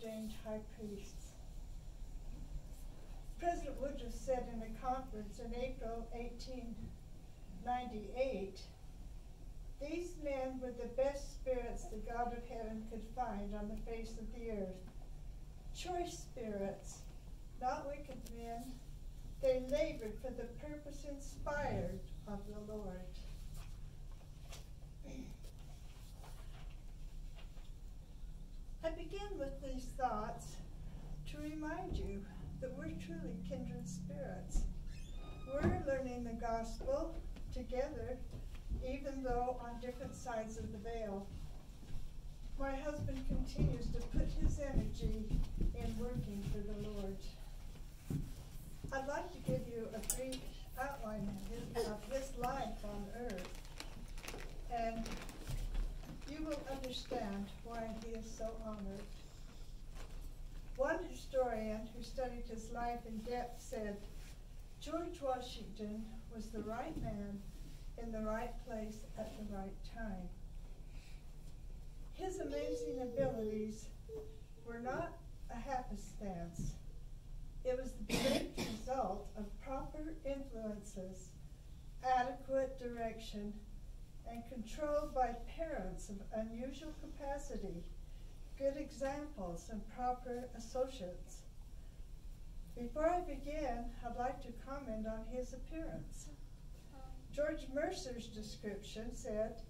ordained high priests. President Woodruff said in a conference in April 1898, "These men were the best spirits the God of heaven could find on the face of the earth. Choice spirits, not wicked men. They labored for the purpose inspired of the Lord." I begin with these thoughts to remind you that we're truly kindred spirits. We're learning the gospel together, even though on different sides of the veil. My husband continues to put his energy in working for the Lord. I'd like to give you a brief outline of his life on earth, and you will understand why he is so honored. One historian who studied his life in depth said, "George Washington was the right man in the right place at the right time." His amazing abilities were not a happenstance. It was the direct result of proper influences, adequate direction, and controlled by parents of unusual capacity, good examples, and proper associates. Before I begin, I'd like to comment on his appearance. George Mercer's description said,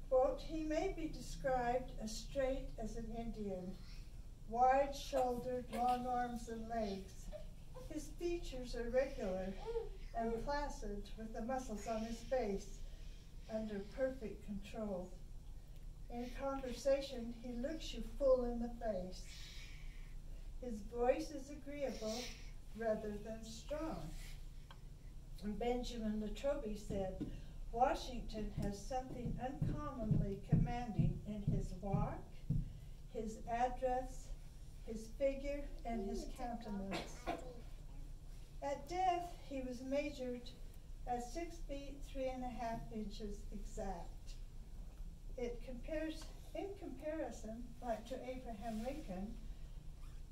quote, "He may be described as straight as an Indian, wide-shouldered, long arms and legs. His features are regular and placid, with the muscles on his face under perfect control. In conversation, he looks you full in the face. His voice is agreeable rather than strong." And Benjamin Latrobe said, "Washington has something uncommonly commanding in his walk, his address, his figure, and his countenance." At death, he was measured at 6 feet 3.5 inches exact. In comparison, like to Abraham Lincoln,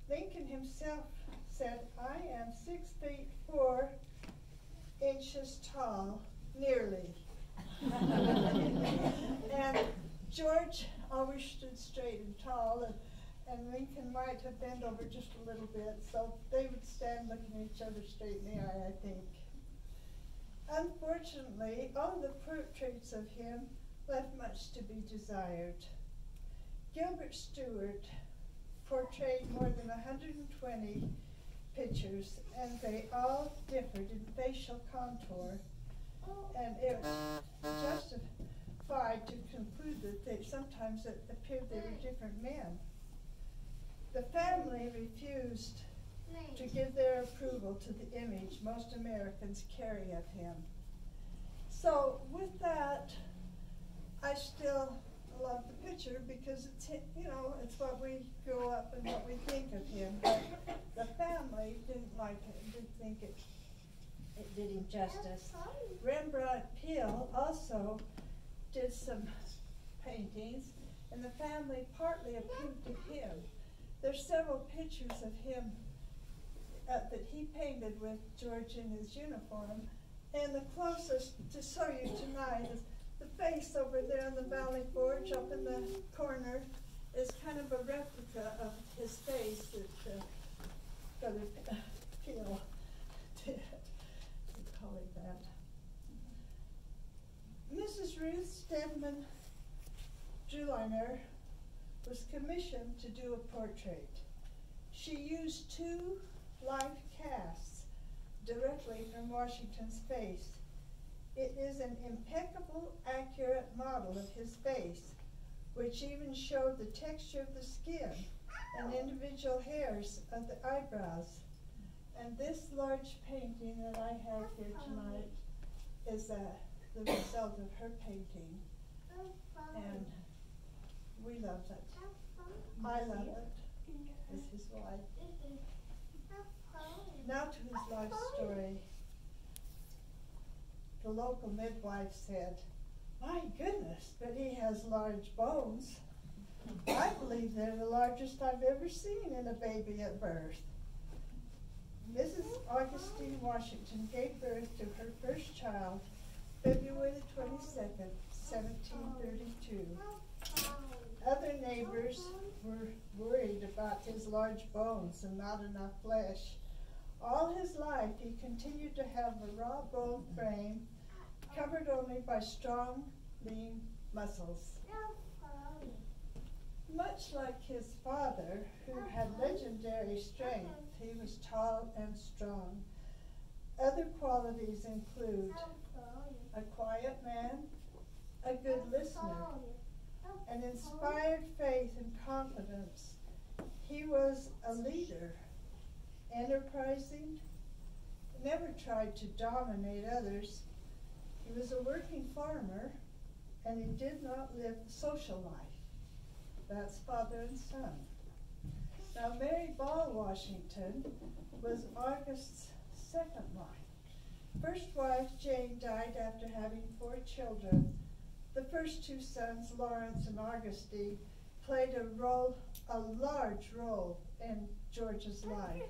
Lincoln himself said, "I am 6 feet 4 inches tall, nearly." And George always stood straight and tall, and Lincoln might have bent over just a little bit, so they would stand looking at each other straight in the eye, I think. Unfortunately, all the portraits of him left much to be desired. Gilbert Stuart portrayed more than 120 pictures, and they all differed in facial contour, and it was justified to conclude that sometimes it appeared they were different men. The family refused to give their approval to the image most Americans carry of him. So with that, I still love the picture because it's, it's what we grow up and what we think of him. But the family didn't like it, didn't think it did him justice. Rembrandt Peale also did some paintings, and the family partly approved of him. There's several pictures of him that he painted with George in his uniform, and the closest to show you tonight is the face over there in the Valley Forge up in the corner is kind of a replica of his face that Brother Peale did. We call it that. Mrs. Ruth Stedman Druliner was commissioned to do a portrait. She used 2 life casts directly from Washington's face. It is an impeccable, accurate model of his face, which even showed the texture of the skin and individual hairs of the eyebrows. And this large painting that I have here tonight is the result of her painting. And we love it. I love it. As his wife. Now to his life story. The local midwife said, "My goodness, but he has large bones." I believe they're the largest I've ever seen in a baby at birth. Mrs. Augustine Washington gave birth to her first child February 22nd, 1732. Other neighbors were worried about his large bones and not enough flesh. All his life he continued to have a raw bone frame covered only by strong, lean muscles. Much like his father, who had legendary strength, he was tall and strong. Other qualities include a quiet man, a good listener, an inspired faith and confidence. He was a leader, enterprising, never tried to dominate others. He was a working farmer, and he did not live the social life. That's father and son. Now, Mary Ball Washington was August's second wife. First wife, Jane, died after having 4 children. The first 2 sons, Lawrence and Augustine, played a large role in George's life.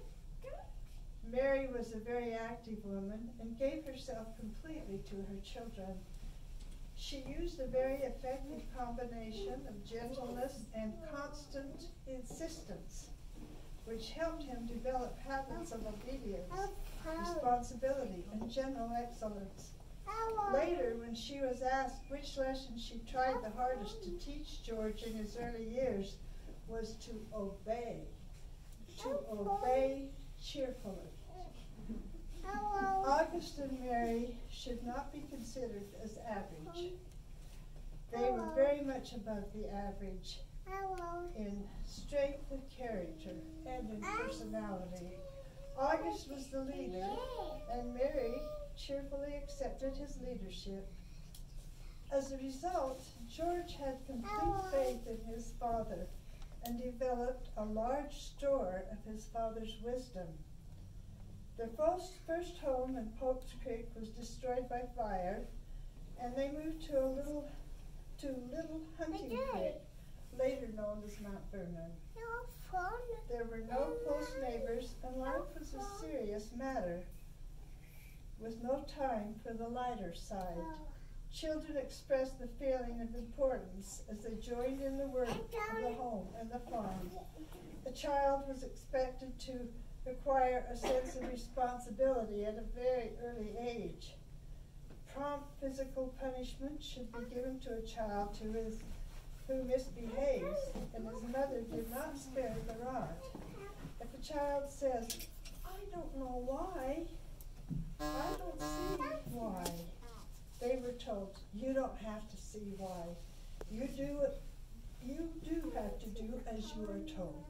Mary was a very active woman and gave herself completely to her children. She used a very effective combination of gentleness and constant insistence, which helped him develop habits of obedience, responsibility, and general excellence. Later, when she was asked which lesson she tried the hardest to teach George in his early years, was to obey cheerfully. August and Mary should not be considered as average. They were very much above the average in strength of character and in personality. August was the leader, and Mary cheerfully accepted his leadership. As a result, George had complete faith in his father and developed a large store of his father's wisdom. Their first home in Pope's Creek was destroyed by fire, and they moved to Little Hunting Creek, later known as Mount Vernon. There were no close neighbors, and life was a serious matter, with no time for the lighter side. Children expressed the feeling of importance as they joined in the work of the home and the farm. A child was expected to acquire a sense of responsibility at a very early age. Prompt physical punishment should be given to a child who misbehaves, and his mother did not spare the rod. If a child says, "I don't know why, I don't see why," they were told, "You don't have to see why. You do have to do as you are told."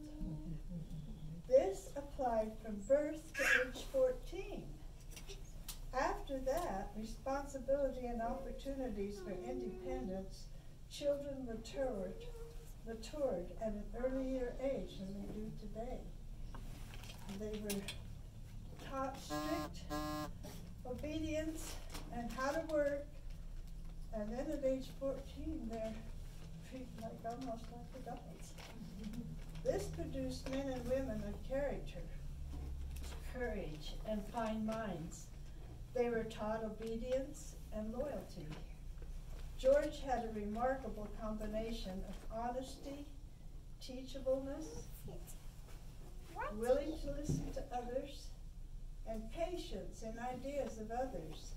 This applied from birth to age 14. After that, responsibility and opportunities for independence, children matured at an earlier age than they do today. They were taught strict obedience and how to work, and then at age 14, they're treated almost like adults. This produced men and women of character, courage, and fine minds. They were taught obedience and loyalty. George had a remarkable combination of honesty, teachableness, willing to listen to others, and patience in ideas of others.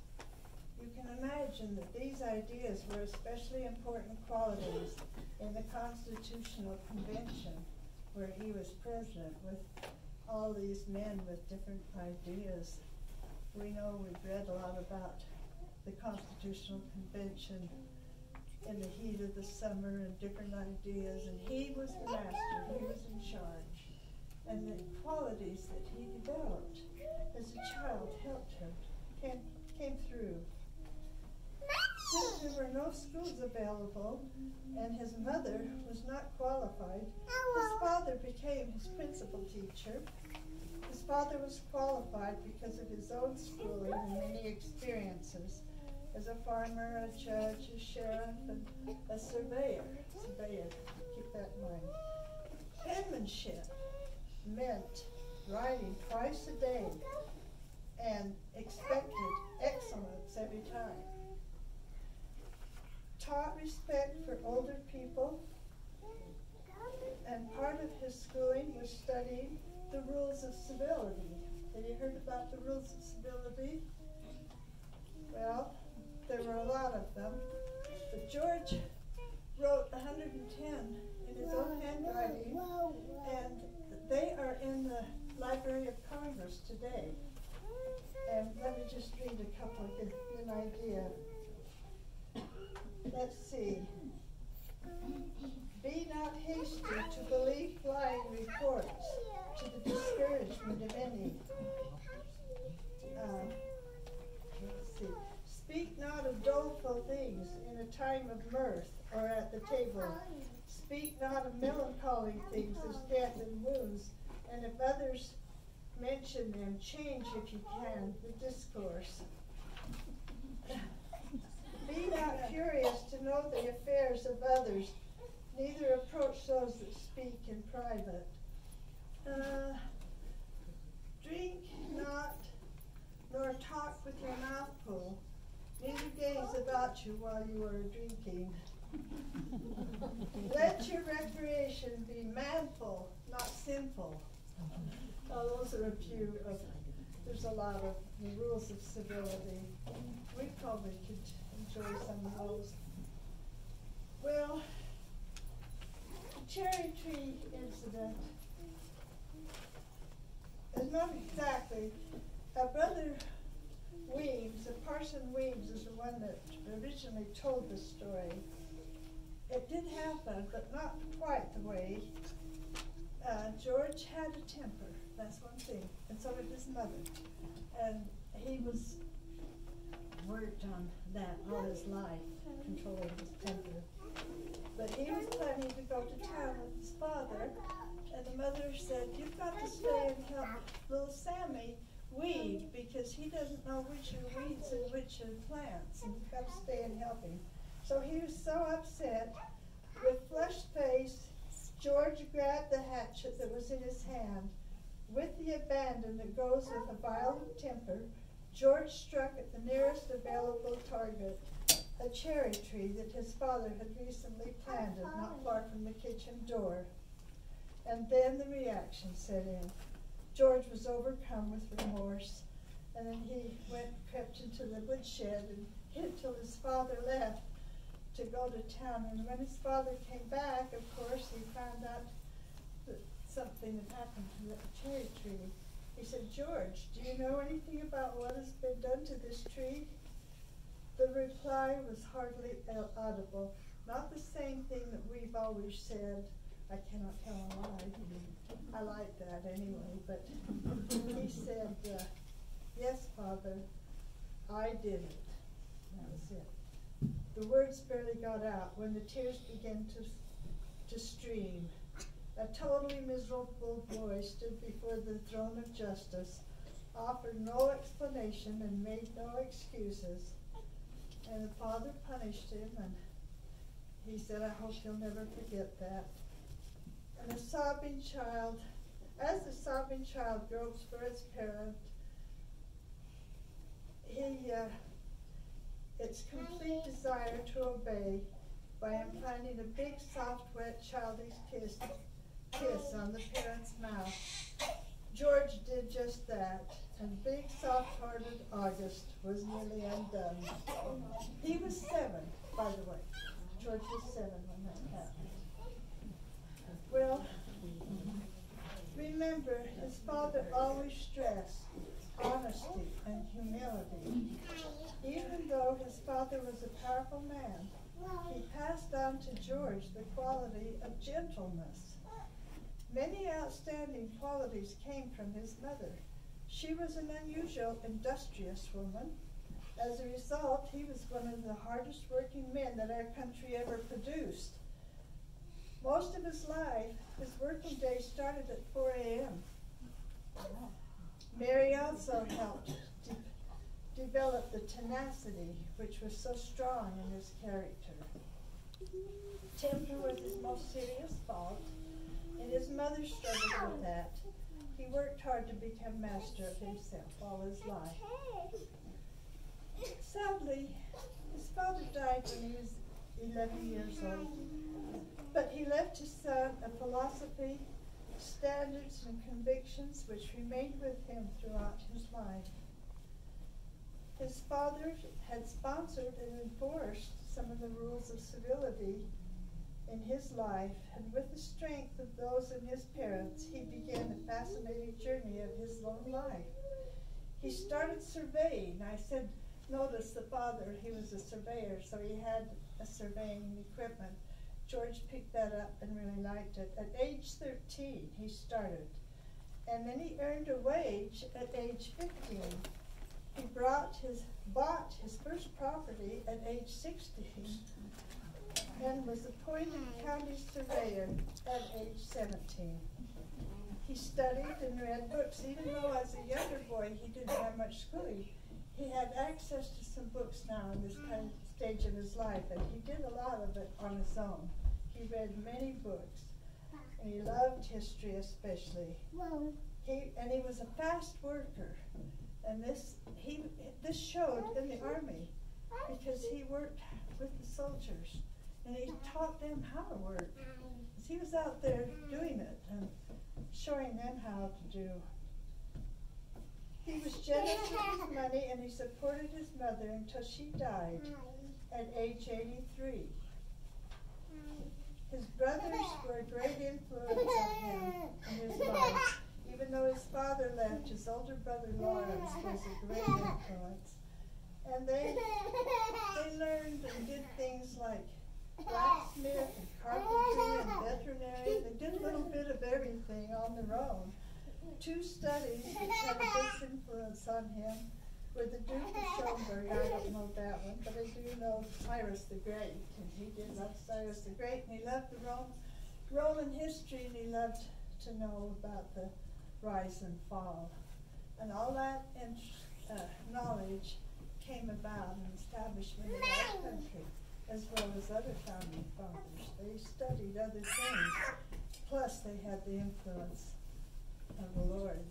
You can imagine that these ideas were especially important qualities in the Constitutional Convention, where he was president with all these men with different ideas. We know we've read a lot about the Constitutional Convention in the heat of the summer and different ideas, and he was the master, he was in charge. And the qualities that he developed as a child helped him, came through. Since there were no schools available and his mother was not qualified, his father became his principal teacher. His father was qualified because of his own schooling and many experiences as a farmer, a judge, a sheriff, and a surveyor. keep that in mind. Penmanship meant writing twice a day and expected excellence every time. Taught respect for older people, and part of his schooling was studying the rules of civility. Have you heard about the rules of civility? Well, there were a lot of them, but George wrote 110 in his own handwriting, and they are in the Library of Congress today. And let me just read a couple to get an idea. Let's see. Be not hasty to believe flying reports, to the discouragement of any. Let's see. Speak not of doleful things in a time of mirth or at the table. Speak not of melancholy things as death and wounds, and if others mention them, change if you can the discourse. Be not curious to know the affairs of others, neither approach those that speak in private. Drink not, nor talk with your mouth full, neither gaze about you while you are drinking. Let your recreation be manful, not sinful. Oh, those are a few of, there's a lot of the rules of civility. We probably could enjoy some of those. Well, the cherry tree incident is not exactly, Brother Weems, Parson Weems is the one that originally told the story. It did happen, but not quite the way. George had a temper, that's one thing, and so did his mother. And he was worked on that all his life, controlling his temper. But he was planning to go to town with his father, and the mother said, you've got to stay and help little Sammy weed, because he doesn't know which are weeds and which are plants, and you've got to stay and help him. So he was so upset, with flushed face, George grabbed the hatchet that was in his hand. With the abandon that goes with a violent temper, George struck at the nearest available target, a cherry tree that his father had recently planted not far from the kitchen door. And then the reaction set in. George was overcome with remorse, and then he crept into the woodshed and hid till his father left to go to town. And when his father came back, of course, he found out that something had happened to the cherry tree. He said, George, do you know anything about what has been done to this tree? The reply was hardly audible. Not the same thing that we've always said, I cannot tell a lie. I like that anyway, but he said, yes, Father, I did it. That was it. The words barely got out when the tears began to stream. A totally miserable boy stood before the throne of justice, offered no explanation and made no excuses. And the father punished him, and he said, I hope you'll never forget that. And the sobbing child, as the sobbing child gropes for its parent, its complete desire to obey by implanting a big, soft, wet, childish kiss on the parent's mouth. George did just that, and big, soft-hearted August was nearly undone. He was 7, by the way. George was 7 when that happened. Well, remember, his father always stressed honesty and humility. Even though his father was a powerful man, he passed on to George the quality of gentleness. Many outstanding qualities came from his mother. She was an unusual, industrious woman. As a result, he was one of the hardest working men that our country ever produced. Most of his life, his working day started at 4 a.m. Mary also helped develop the tenacity which was so strong in his character. Temper was his most serious fault, and his mother struggled with that. He worked hard to become master of himself all his life. Sadly, his father died when he was 11 years old, but he left his son a philosophy, standards, and convictions which remained with him throughout his life. His father had sponsored and enforced some of the rules of civility in his life, and with the strength of those in his parents, he began a fascinating journey of his own life. He started surveying. I said, notice the father, he was a surveyor, so he had a surveying equipment. George picked that up and really liked it. At age 13, he started, and then he earned a wage at age 15. He bought his first property at age 16 and was appointed county surveyor at age 17. He studied and read books, even though as a younger boy he didn't have much schooling. He had access to some books now in this kind of stage of his life, and he did a lot of it on his own. He read many books, and he loved history especially. And he was a fast worker, and this showed in the army because he worked with the soldiers, and he taught them how to work. He was out there doing it and showing them how to do. He was generous with his money, and he supported his mother until she died at age 83. His brothers were a great influence on him in his life. Even though his father left, his older brother Lawrence was a great influence. And they learned and did things like blacksmith and carpentry and veterinary. They did a little bit of everything on their own. Two studies which had a big influence on him were the Duke of Schomberg. I don't know that one, but I do know Cyrus the Great, and he did love Cyrus the Great, and he loved the Roman history, and he loved to know about the rise and fall. And all that knowledge came about in the establishment of our country, as well as other founding fathers. They studied other things, plus they had the influence of the Lord.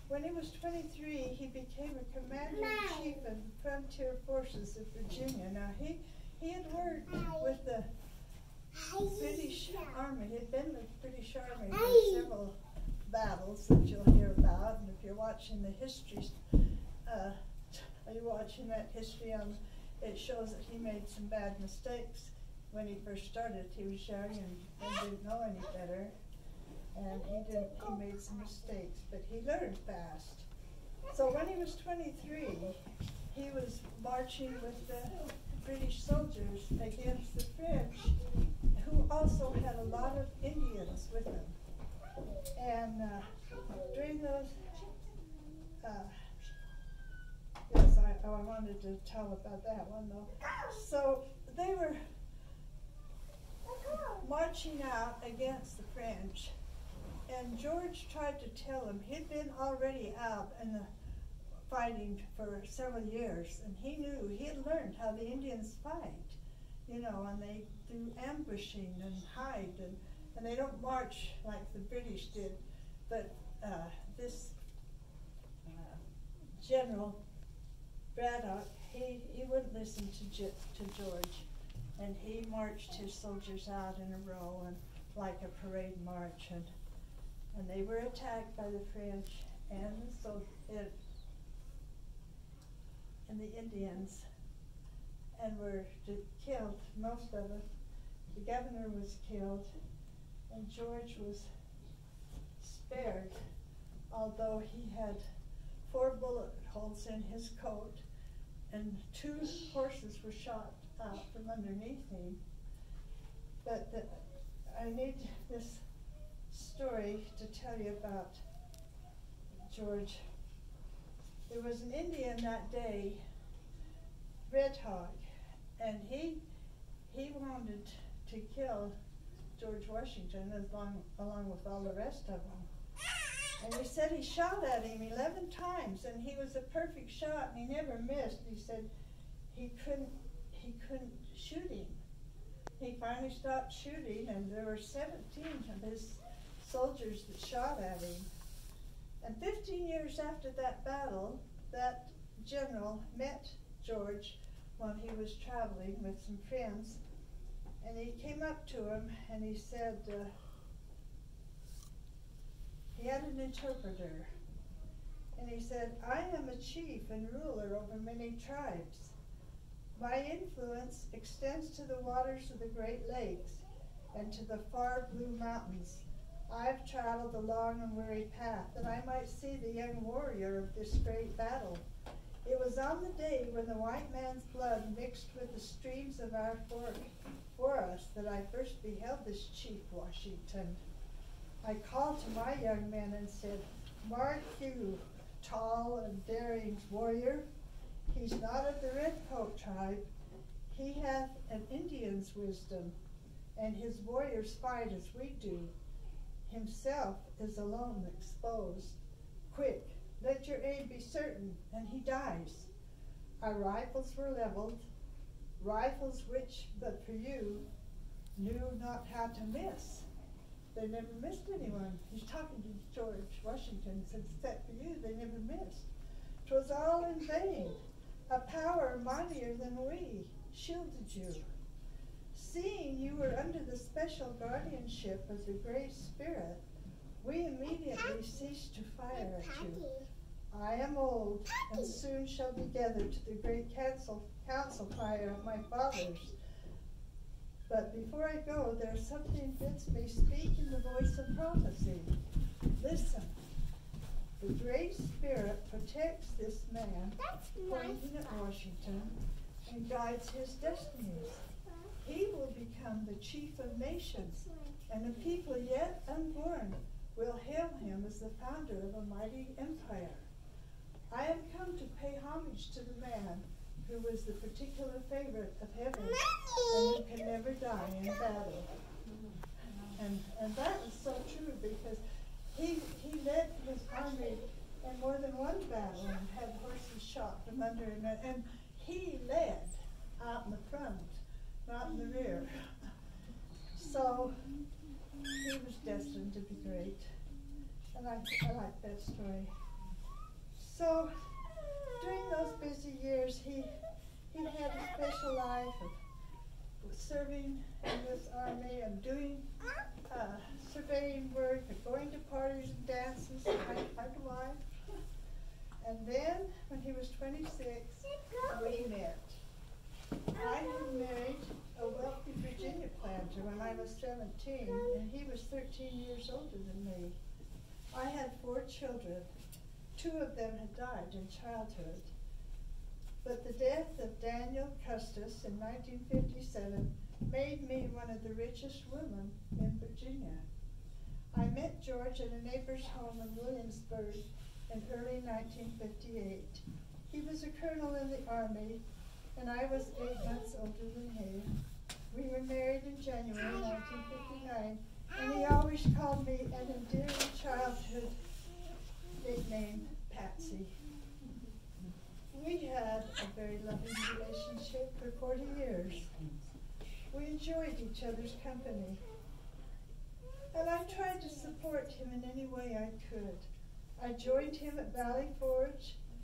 When he was 23, he became a commander-in-chief of the frontier forces of Virginia. Now, he had worked with the British Army. He had been with the British Army in several battles that you'll hear about. And if you're watching the history, you're watching that history it shows that he made some bad mistakes when he first started. He was young and didn't know any better. And he made some mistakes, but he learned fast. So when he was 23, he was marching with the British soldiers against the French, who also had a lot of Indians with them. And during those, I wanted to tell about that one though. So they were marching out against the French. And George tried to tell him, he'd been already out in the fighting for several years, and he knew, he had learned how the Indians fight, and they do ambushing and hide, and they don't march like the British did, but this General Braddock, he wouldn't listen to George, and he marched his soldiers out in a row and like a parade march, and they were attacked by the French and the Indians, and were killed, most of it. The governor was killed, and George was spared, although he had 4 bullet holes in his coat, and 2 horses were shot out from underneath him. But I need this story to tell you about George. There was an Indian that day, Red Hawk, and he wanted to kill George Washington along with all the rest of them. And he said he shot at him 11 times, and he was a perfect shot, and he never missed. He said he couldn't shoot him. He finally stopped shooting, and there were 17 of his soldiers that shot at him. And 15 years after that battle, that general met George when he was traveling with some friends, and he came up to him and he said, he had an interpreter, and he said, "I am a chief and ruler over many tribes. My influence extends to the waters of the Great Lakes and to the far blue mountains. I've traveled a long and weary path that I might see the young warrior of this great battle. It was on the day when the white man's blood mixed with the streams of our forest that I first beheld this chief Washington. I called to my young men and said, 'Mark you, tall and daring warrior, he's not of the Redcoat tribe. He hath an Indian's wisdom, and his warriors fight as we do. Himself is alone exposed. Quick, let your aim be certain, and he dies.' Our rifles were leveled, rifles which, but for you, knew not how to miss. They never missed anyone." He's talking to George Washington, said, "Except for you, they never missed. 'Twas all in vain. A power mightier than we shielded you. Seeing you were under the special guardianship of the Great Spirit, we immediately ceased to fire at you. I am old, and soon shall be gathered to the great council fire of my fathers. But before I go, there's something bids me speak in the voice of prophecy. Listen. The Great Spirit protects this man, pointing at Washington, and guides his destinies. He will become the chief of nations, and a people yet unborn will hail him as the founder of a mighty empire. I have come to pay homage to the man who was the particular favorite of heaven and who can never die in battle." And that is so true, because he led his army in more than one battle and had horses shot from under him, and he led out in the front, not in the rear. So he was destined to be great, and I like that story. So during those busy years, he had a special life of serving in this army and doing surveying work and going to parties and dances like a wife. And then, when he was 26, we met. I had married a wealthy Virginia planter when I was 17, and he was 13 years older than me. I had 4 children. 2 of them had died in childhood. But the death of Daniel Custis in 1957 made me one of the richest women in Virginia. I met George at a neighbor's home in Williamsburg in early 1958. He was a colonel in the Army, and I was 8 months older than he. We were married in January 1959, and he always called me an endearing childhood nickname, Patsy. We had a very loving relationship for 40 years. We enjoyed each other's company, and I tried to support him in any way I could. I joined him at Valley Forge